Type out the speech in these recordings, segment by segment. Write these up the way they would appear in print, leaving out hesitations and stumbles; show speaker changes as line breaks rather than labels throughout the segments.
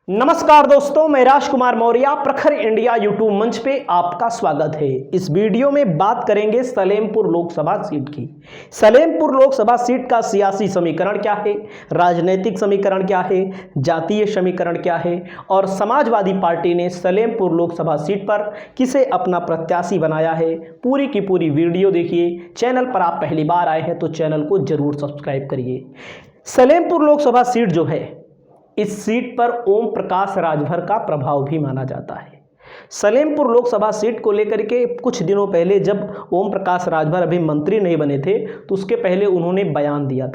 नमस्कार दोस्तों, मैं राजकुमार मौर्य प्रखर इंडिया यूट्यूब मंच पे आपका स्वागत है। इस वीडियो में बात करेंगे सलेमपुर लोकसभा सीट की। सलेमपुर लोकसभा सीट का सियासी समीकरण क्या है, राजनीतिक समीकरण क्या है, जातीय समीकरण क्या है और समाजवादी पार्टी ने सलेमपुर लोकसभा सीट पर किसे अपना प्रत्याशी बनाया है। पूरी की पूरी वीडियो देखिए। चैनल पर आप पहली बार आए हैं तो चैनल को जरूर सब्सक्राइब करिए। सलेमपुर लोकसभा सीट जो है, इस सीट पर ओम प्रकाश राजभर का प्रभाव भी माना जाता है। सलेमपुर लोकसभा सीट को लेकर के कुछ दिनों पहले जब ओम प्रकाश राजभर अभी मंत्री नहीं बने थे तो उसके पहले उन्होंने बयान दिया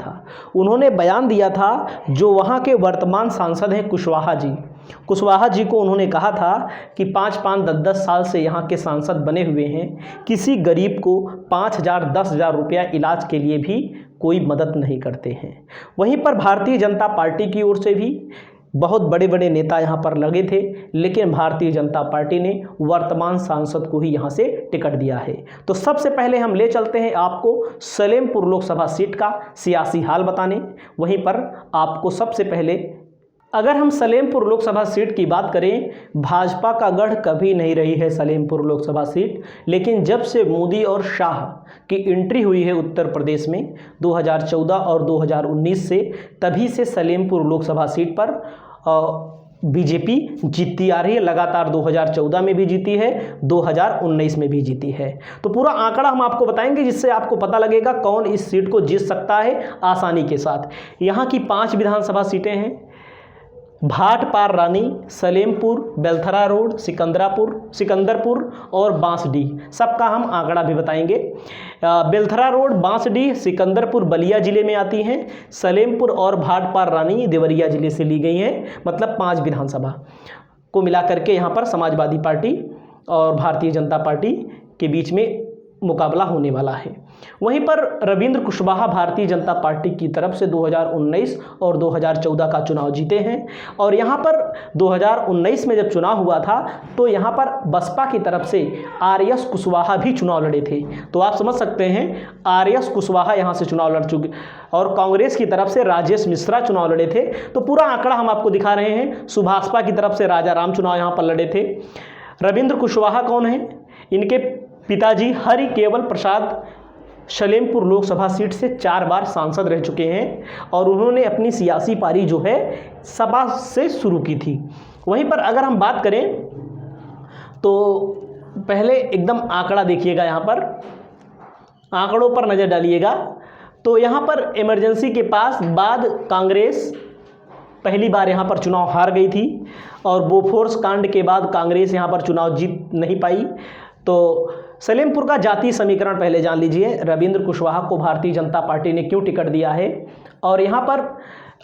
था। जो वहाँ के वर्तमान सांसद हैं कुशवाहा जी को उन्होंने कहा था कि 5-5, 10-10 साल से यहाँ के सांसद बने हुए हैं, किसी गरीब को 5,000, 10,000 रुपया इलाज के लिए भी कोई मदद नहीं करते हैं। वहीं पर भारतीय जनता पार्टी की ओर से भी बहुत बड़े बड़े नेता यहाँ पर लगे थे, लेकिन भारतीय जनता पार्टी ने वर्तमान सांसद को ही यहाँ से टिकट दिया है। तो सबसे पहले हम ले चलते हैं आपको सलेमपुर लोकसभा सीट का सियासी हाल बताने। वहीं पर आपको सबसे पहले, अगर हम सलेमपुर लोकसभा सीट की बात करें, भाजपा का गढ़ कभी नहीं रही है सलेमपुर लोकसभा सीट, लेकिन जब से मोदी और शाह की एंट्री हुई है उत्तर प्रदेश में 2014 और 2019 से, तभी से सलेमपुर लोकसभा सीट पर बीजेपी जीतती आ रही है। लगातार 2014 में भी जीती है, 2019 में भी जीती है। तो पूरा आंकड़ा हम आपको बताएंगे जिससे आपको पता लगेगा कौन इस सीट को जीत सकता है आसानी के साथ। यहाँ की 5 विधानसभा सीटें हैं: भाटपार रानी, सलेमपुर, बेलथरा रोड, सिकंदरपुर और बांसडीह। सबका हम आंकड़ा भी बताएंगे। बेलथरा रोड, बांसडीह, सिकंदरपुर बलिया जिले में आती हैं। सलेमपुर और भाटपार रानी देवरिया जिले से ली गई हैं। मतलब 5 विधानसभा को मिला करके यहाँ पर समाजवादी पार्टी और भारतीय जनता पार्टी के बीच में मुकाबला होने वाला है। वहीं पर रविंद्र कुशवाहा भारतीय जनता पार्टी की तरफ से 2019 और 2014 का चुनाव जीते हैं। और यहाँ पर 2019 में जब चुनाव हुआ था तो यहाँ पर बसपा की तरफ से आर.एस. कुशवाहा भी चुनाव लड़े थे। तो आप समझ सकते हैं, आर.एस. कुशवाहा यहाँ से चुनाव लड़ चुके और कांग्रेस की तरफ से राजेश मिश्रा चुनाव लड़े थे। तो पूरा आंकड़ा हम आपको दिखा रहे हैं। सुभाषपा की तरफ से राजा राम चुनाव यहाँ पर लड़े थे। रविंद्र कुशवाहा कौन है? इनके पिताजी हरि केवल प्रसाद सलेमपुर लोकसभा सीट से 4 बार सांसद रह चुके हैं और उन्होंने अपनी सियासी पारी जो है सपा से शुरू की थी। वहीं पर अगर हम बात करें तो पहले एकदम आंकड़ा देखिएगा, यहाँ पर आंकड़ों पर नज़र डालिएगा। तो यहाँ पर इमरजेंसी के बाद कांग्रेस पहली बार यहाँ पर चुनाव हार गई थी और बोफोर्स कांड के बाद कांग्रेस यहाँ पर चुनाव जीत नहीं पाई। तो सलेमपुर का जातीय समीकरण पहले जान लीजिए। रविंद्र कुशवाहा को भारतीय जनता पार्टी ने क्यों टिकट दिया है, और यहाँ पर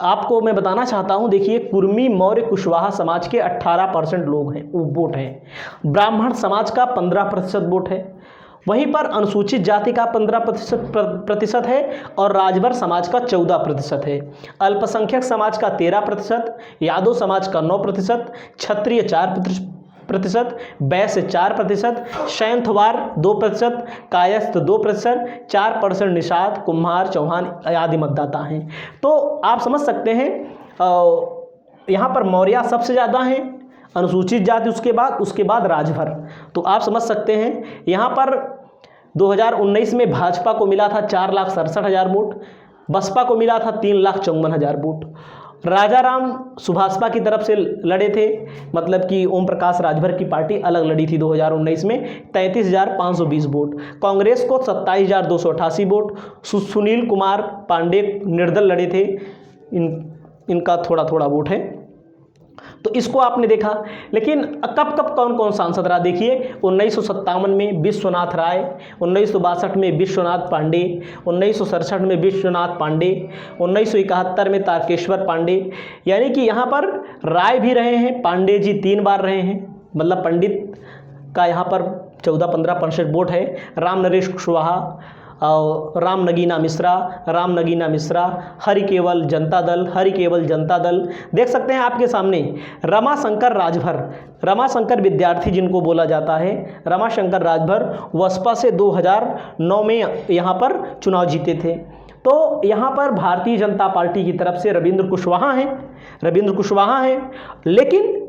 आपको मैं बताना चाहता हूँ। देखिए, कुर्मी मौर्य कुशवाहा समाज के 18% लोग हैं, वोट हैं। ब्राह्मण समाज का 15% वोट है। वहीं पर अनुसूचित जाति का 15% है और राजभर समाज का 14% है। अल्पसंख्यक समाज का 13%, यादव समाज का 9%, क्षत्रिय 4%, वैश्य 4%, शैंथवार 2%, कायस्थ 2%, 4% निषाद, कुम्हार, चौहान आदि मतदाता हैं। तो आप समझ सकते हैं यहाँ पर मौर्य सबसे ज़्यादा हैं, अनुसूचित जाति उसके बाद राजभर। तो आप समझ सकते हैं यहाँ पर 2019 में भाजपा को मिला था 4,67,000 वोट, बसपा को मिला था 3,54,000 वोट। राजा राम सुभाषपा की तरफ से लड़े थे, मतलब कि ओम प्रकाश राजभर की पार्टी अलग लड़ी थी 2019 में, 33,520 वोट। कांग्रेस को 27,288 वोट। सुनील कुमार पांडे निर्दल लड़े थे, इनका थोड़ा थोड़ा वोट है। तो इसको आपने देखा। लेकिन कब कौन कौन सांसद रहा देखिए। 1957 में विश्वनाथ राय, 1962 में विश्वनाथ पांडे, 1967 में विश्वनाथ पांडे, 1971 में तारकेश्वर पांडे। यानी कि यहाँ पर राय भी रहे हैं, पांडे जी 3 बार रहे हैं। मतलब पंडित का यहाँ पर 14-15% वोट है। राम नरेश कुशवाहा और राम नगीना मिश्रा, हरिकेवल जनता दल देख सकते हैं आपके सामने। रमाशंकर विद्यार्थी जिनको बोला जाता है, रमाशंकर राजभर बसपा से 2009 में यहाँ पर चुनाव जीते थे। तो यहाँ पर भारतीय जनता पार्टी की तरफ से रविंद्र कुशवाहा हैं, लेकिन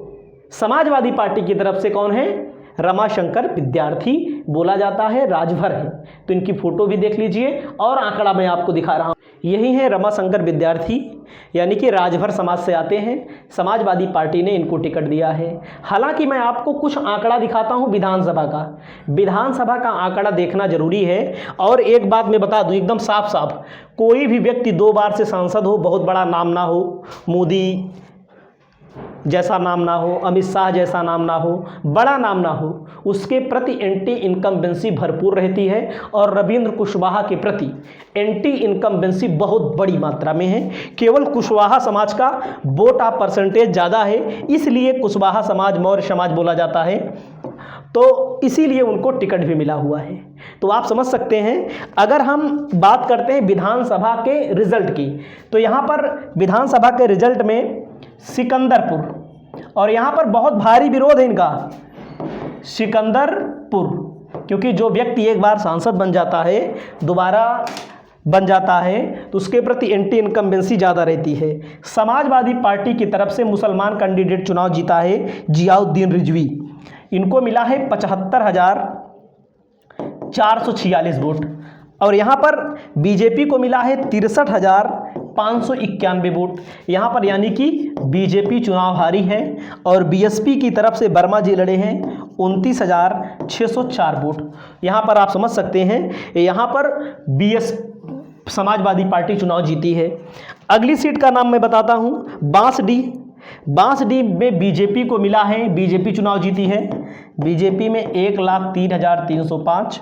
समाजवादी पार्टी की तरफ से कौन है? रमाशंकर विद्यार्थी बोला जाता है, राजभर है। तो इनकी फोटो भी देख लीजिए और आंकड़ा मैं आपको दिखा रहा हूँ, यही है रमाशंकर विद्यार्थी, यानी कि राजभर समाज से आते हैं। समाजवादी पार्टी ने इनको टिकट दिया है। हालांकि मैं आपको कुछ आंकड़ा दिखाता हूं विधानसभा का आंकड़ा देखना जरूरी है। और एक बात मैं बता दूं एकदम साफ साफ, कोई भी व्यक्ति 2 बार से सांसद हो, बहुत बड़ा नाम ना हो, मोदी जैसा नाम ना हो, अमित शाह जैसा नाम ना हो, बड़ा नाम ना हो, उसके प्रति एंटी इनकम्बेंसी भरपूर रहती है। और रविंद्र कुशवाहा के प्रति एंटी इनकम्बेंसी बहुत बड़ी मात्रा में है। केवल कुशवाहा समाज का वोट ऑफ परसेंटेज ज़्यादा है, इसलिए कुशवाहा समाज मौर्य समाज बोला जाता है, तो इसीलिए उनको टिकट भी मिला हुआ है। तो आप समझ सकते हैं। अगर हम बात करते हैं विधानसभा के रिजल्ट की, तो यहाँ पर विधानसभा के रिजल्ट में सिकंदरपुर, और यहाँ पर बहुत भारी विरोध है इनका, सिकंदरपुर, क्योंकि जो व्यक्ति एक बार सांसद बन जाता है, दोबारा बन जाता है, तो उसके प्रति एंटी इनकम्बेंसी ज़्यादा रहती है। समाजवादी पार्टी की तरफ से मुसलमान कैंडिडेट चुनाव जीता है जियाउद्दीन रिजवी, इनको मिला है 75,446 वोट। और यहाँ पर बीजेपी को मिला है 63,591 वोट। यहाँ पर यानी कि बीजेपी चुनाव हारी है। और बीएसपी की तरफ से वर्मा जी लड़े हैं 29,604 वोट। यहाँ पर आप समझ सकते हैं, यहाँ पर समाजवादी पार्टी चुनाव जीती है। अगली सीट का नाम मैं बताता हूँ, बांसडी में बीजेपी को मिला है, बीजेपी चुनाव जीती है, बीजेपी में 1,03,305।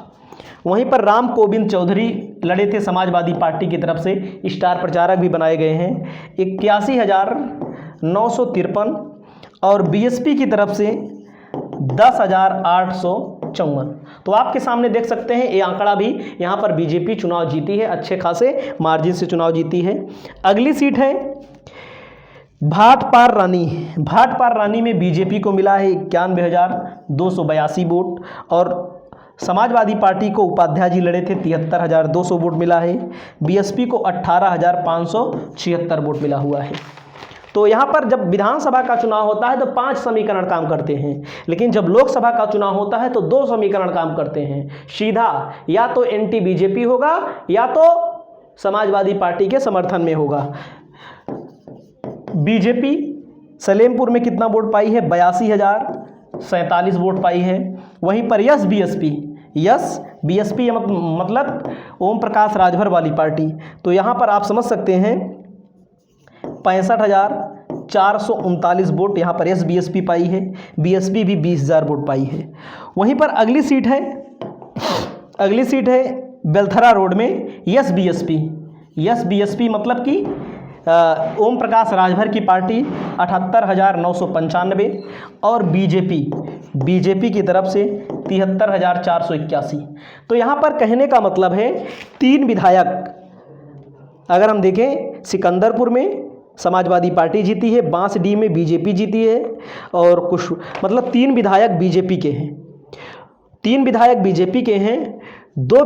वहीं पर राम गोविंद चौधरी लड़े थे समाजवादी पार्टी की तरफ से, स्टार प्रचारक भी बनाए गए हैं, 81,953। और बीएसपी की तरफ से 10,854। तो आपके सामने देख सकते हैं ये आंकड़ा भी, यहाँ पर बीजेपी चुनाव जीती है, अच्छे खासे मार्जिन से चुनाव जीती है। अगली सीट है भाटपार रानी में बीजेपी को मिला है 91,282 वोट। और समाजवादी पार्टी को उपाध्याय जी लड़े थे, 73,200 वोट मिला है। बीएसपी को 18,576 वोट मिला हुआ है। तो यहाँ पर जब विधानसभा का चुनाव होता है तो 5 समीकरण काम करते हैं, लेकिन जब लोकसभा का चुनाव होता है तो 2 समीकरण काम करते हैं। सीधा या तो एंटी बीजेपी होगा या तो समाजवादी पार्टी के समर्थन में होगा। बीजेपी सलेमपुर में कितना वोट पाई है? 82,047 वोट पाई है। वहीं पर यस बीएसपी मतलब ओम प्रकाश राजभर वाली पार्टी, तो यहाँ पर आप समझ सकते हैं 65,439 वोट यहाँ पर यस बीएसपी पाई है। बीएसपी भी 20,000 वोट पाई है। वहीं पर अगली सीट है बेलथरा रोड में यस बीएसपी मतलब कि ओम प्रकाश राजभर की पार्टी 78,995। और बीजेपी की तरफ से 73,481। तो यहाँ पर कहने का मतलब है 3 विधायक, अगर हम देखें सिकंदरपुर में समाजवादी पार्टी जीती है, बांसडी में बीजेपी जीती है, और कुछ मतलब 3 विधायक बीजेपी के हैं, 3 विधायक बीजेपी के हैं, 2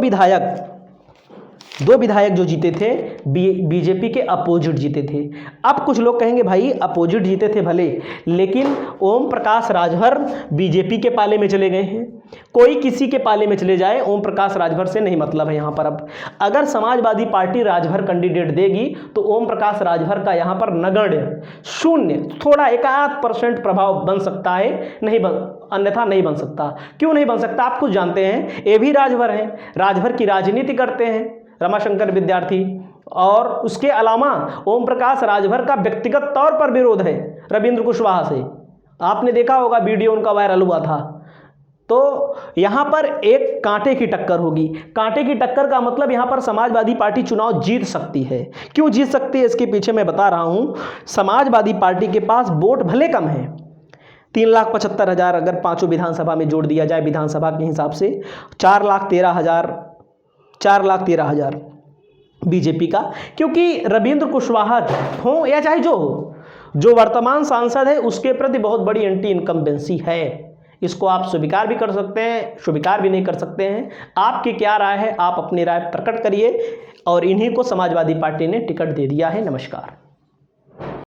विधायक जो जीते थे बीजेपी के अपोजिट जीते थे। अब कुछ लोग कहेंगे भाई अपोजिट जीते थे भले, लेकिन ओम प्रकाश राजभर बीजेपी के पाले में चले गए हैं। कोई किसी के पाले में चले जाए, ओम प्रकाश राजभर से नहीं मतलब है। यहाँ पर अब अगर समाजवादी पार्टी राजभर कैंडिडेट देगी तो ओम प्रकाश राजभर का यहाँ पर नगण्य, शून्य, थोड़ा 1-8% प्रभाव बन सकता है, अन्यथा नहीं बन सकता। क्यों नहीं बन सकता? आप खुद जानते हैं, ये भी राजभर हैं, राजभर की राजनीति करते हैं रमाशंकर विद्यार्थी। और उसके अलावा ओम प्रकाश राजभर का व्यक्तिगत तौर पर विरोध है रविंद्र कुशवाहा से, आपने देखा होगा वीडियो उनका वायरल हुआ था। तो यहाँ पर एक कांटे की टक्कर होगी। कांटे की टक्कर का मतलब यहाँ पर समाजवादी पार्टी चुनाव जीत सकती है। क्यों जीत सकती है इसके पीछे मैं बता रहा हूँ। समाजवादी पार्टी के पास वोट भले कम है, 3,75,000 अगर 5 विधानसभा में जोड़ दिया जाए विधानसभा के हिसाब से, 4,13,000 बीजेपी का। क्योंकि रविंद्र कुशवाहा हो या चाहे जो हो, जो वर्तमान सांसद है उसके प्रति बहुत बड़ी एंटी इनकम्बेंसी है, इसको आप स्वीकार भी कर सकते हैं, स्वीकार भी नहीं कर सकते हैं। आपकी क्या राय है, आप अपनी राय प्रकट करिए। और इन्हीं को समाजवादी पार्टी ने टिकट दे दिया है। नमस्कार।